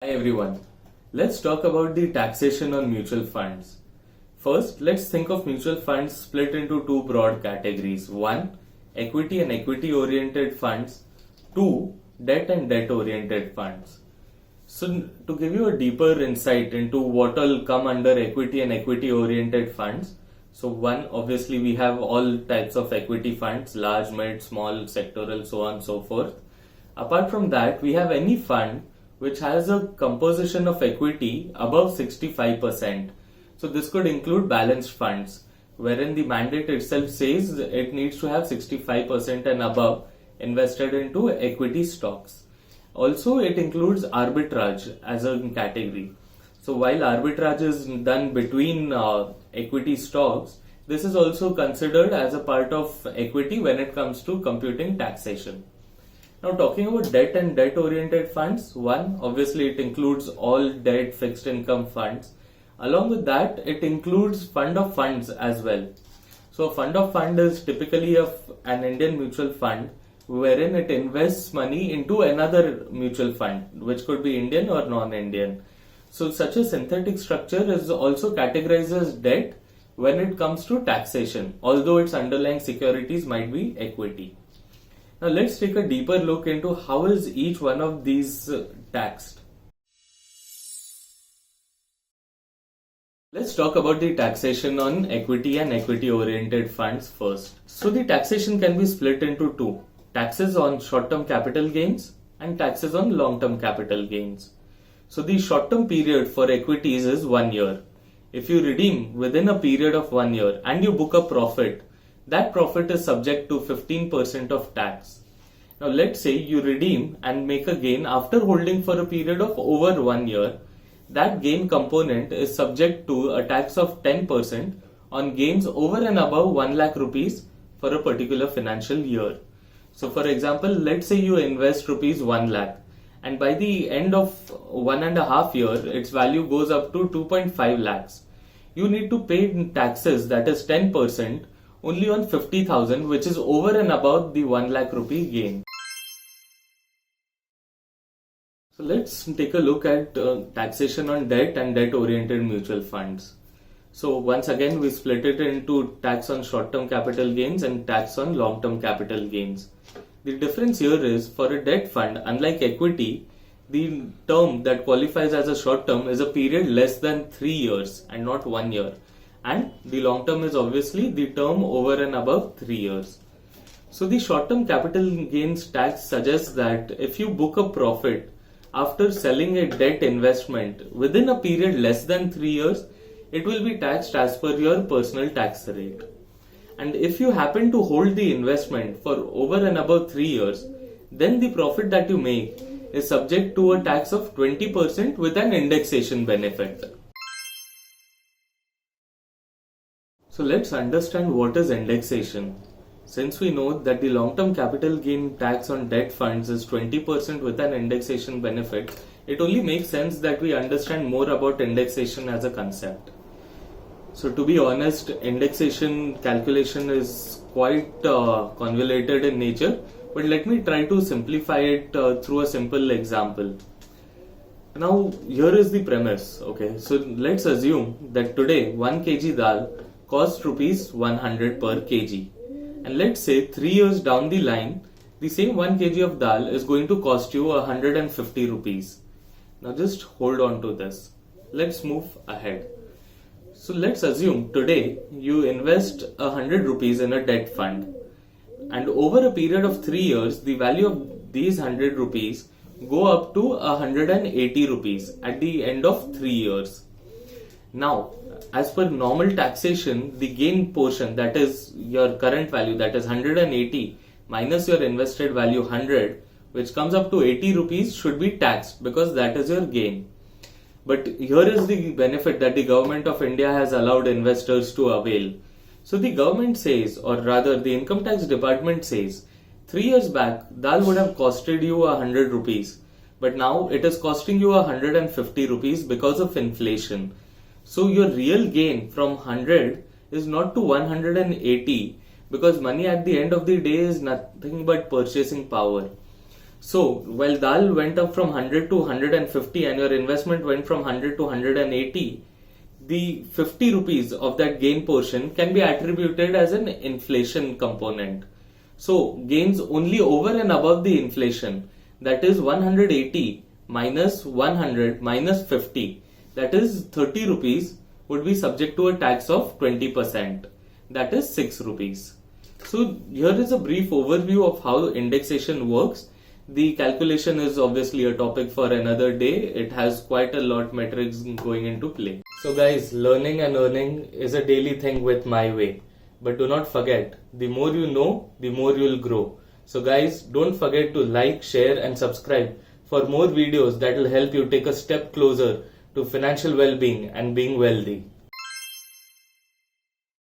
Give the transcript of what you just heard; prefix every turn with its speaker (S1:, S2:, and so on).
S1: Hi everyone. Let's talk about the taxation on mutual funds. First, let's think of mutual funds split into two broad categories. One, equity and equity oriented funds. Two, debt and debt oriented funds. So, to give you a deeper insight into what all come under equity and equity oriented funds. So, one, obviously, we have all types of equity funds, large, mid, small, sectoral, so on and so forth. Apart from that, we have any fund which has a composition of equity above 65%. So this could include balanced funds, wherein the mandate itself says it needs to have 65% and above invested into equity stocks. Also, it includes arbitrage as a category. So while arbitrage is done between equity stocks, this is also considered as a part of equity when it comes to computing taxation. Now, talking about debt and debt oriented funds, one, obviously it includes all debt fixed income funds. Along with that, it includes fund of funds as well. So a fund of fund is typically an Indian mutual fund wherein it invests money into another mutual fund, which could be Indian or non-Indian. So such a synthetic structure is also categorized as debt when it comes to taxation, although its underlying securities might be equity. Now let's take a deeper look into how is each one of these taxed. Let's talk about the taxation on equity and equity oriented funds first. So the taxation can be split into two: taxes on short-term capital gains and taxes on long-term capital gains. So the short-term period for equities is 1 year. If you redeem within a period of 1 year and you book a profit, that profit is subject to 15% of tax. Now let's say you redeem and make a gain after holding for a period of over 1 year. That gain component is subject to a tax of 10% on gains over and above 1 lakh rupees for a particular financial year. So for example, let's say you invest rupees 1 lakh and by the end of 1.5 years, its value goes up to 2.5 lakhs. You need to pay taxes, that is 10%, only on 50,000, which is over and above the 1 lakh rupee gain. So let's take a look at taxation on debt and debt oriented mutual funds. So once again, we split it into tax on short term capital gains and tax on long term capital gains. The difference here is for a debt fund, unlike equity, the term that qualifies as a short term is a period less than 3 years and not 1 year. And the long term is obviously the term over and above 3 years. So the short term capital gains tax suggests that if you book a profit after selling a debt investment within a period less than 3 years, it will be taxed as per your personal tax rate. And if you happen to hold the investment for over and above 3 years, then the profit that you make is subject to a tax of 20% with an indexation benefit. So let's understand what is indexation. Since we know that the long-term capital gain tax on debt funds is 20% with an indexation benefit, it only makes sense that we understand more about indexation as a concept. So to be honest, indexation calculation is quite convoluted in nature, but let me try to simplify it through a simple example. Now here is the premise. Okay, so let's assume that today 1 kg dal costs rupees 100 per kg, and let's say 3 years down the line the same 1 kg of dal is going to cost you 150 rupees. Now just hold on to this. Let's move ahead. So let's assume today you invest 100 rupees in a debt fund, and over a period of 3 years the value of these 100 rupees go up to 180 rupees at the end of 3 years. Now, as per normal taxation, the gain portion, that is your current value, that is 180 minus your invested value 100, which comes up to 80 rupees, should be taxed because that is your gain. But here is the benefit that the government of India has allowed investors to avail. So the government says, or rather the income tax department says, 3 years back dal would have costed you 100 rupees, but now it is costing you 150 rupees because of inflation. So your real gain from 100 is not to 180, because money at the end of the day is nothing but purchasing power. So while dal went up from 100 to 150 and your investment went from 100 to 180, the 50 rupees of that gain portion can be attributed as an inflation component. So gains only over and above the inflation, that is 180 minus 100 minus 50, that is 30 rupees, would be subject to a tax of 20%, that is 6 rupees. So here is a brief overview of how indexation works. The calculation is obviously a topic for another day. It has quite a lot metrics going into play. So guys, learning and earning is a daily thing with MyWay. But do not forget, the more you know, the more you'll grow. So guys, don't forget to like, share and subscribe for more videos that will help you take a step closer to financial well-being and being wealthy.